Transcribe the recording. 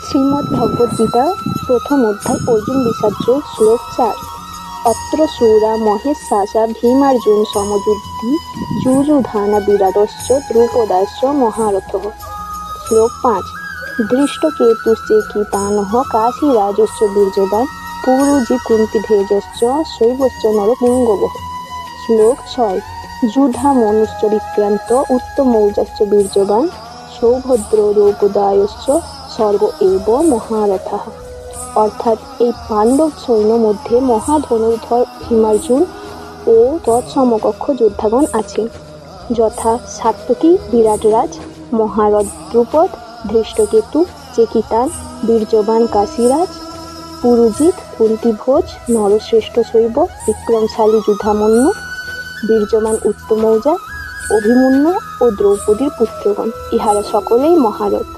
শ্রীমদ্ভগবদ্গীতা প্রথম অধ্যায় অর্জুন বিষাদ্য শ্লোক 4। অত্র শূরা মহেশাসা ভীমার্জুন সমযুদ্ধি যুযুধান বিরাটশ্চ দ্রুপদাশ্চ মহারথঃ। শ্লোক 5। দৃষ্টকেতুশ্চেকিতানঃ কাশীরাজশ্চ বীর্যবান পুরুজি কুন্তিভোজশ্চ শৈবশ্চ নরপুঙ্গবঃ। শ্লোক 6। যুধামনুশ্চ বিক্রান্ত উত্তমৌজাশ্চ বীর্যবান সৌভদ্র দ্রৌপদায়শ্চ সর্ব এব মহারথঃ। অর্থাৎ এই পাণ্ডব সৈন্য মধ্যে মহাধনুর্ধর ভীমার্জুন ও তৎসমকক্ষ যোদ্ধাগণ আছে, যথা সাত্যকী বিরাটরাজ, মহারথ দ্রুপদ, ধৃষ্টকেতু, চেকিতান, বীর্যবান কাশীরাজ, পুরুজিৎ, কুন্তিভোজ, নরশ্রেষ্ঠ শৈব, বিক্রমশালী যুধামন্যু, বীর্যমান উত্তমৌজা, অভিমন্যু ও দ্রৌপদীর পুত্রগণ, ইহারা সকলেই মহারথ।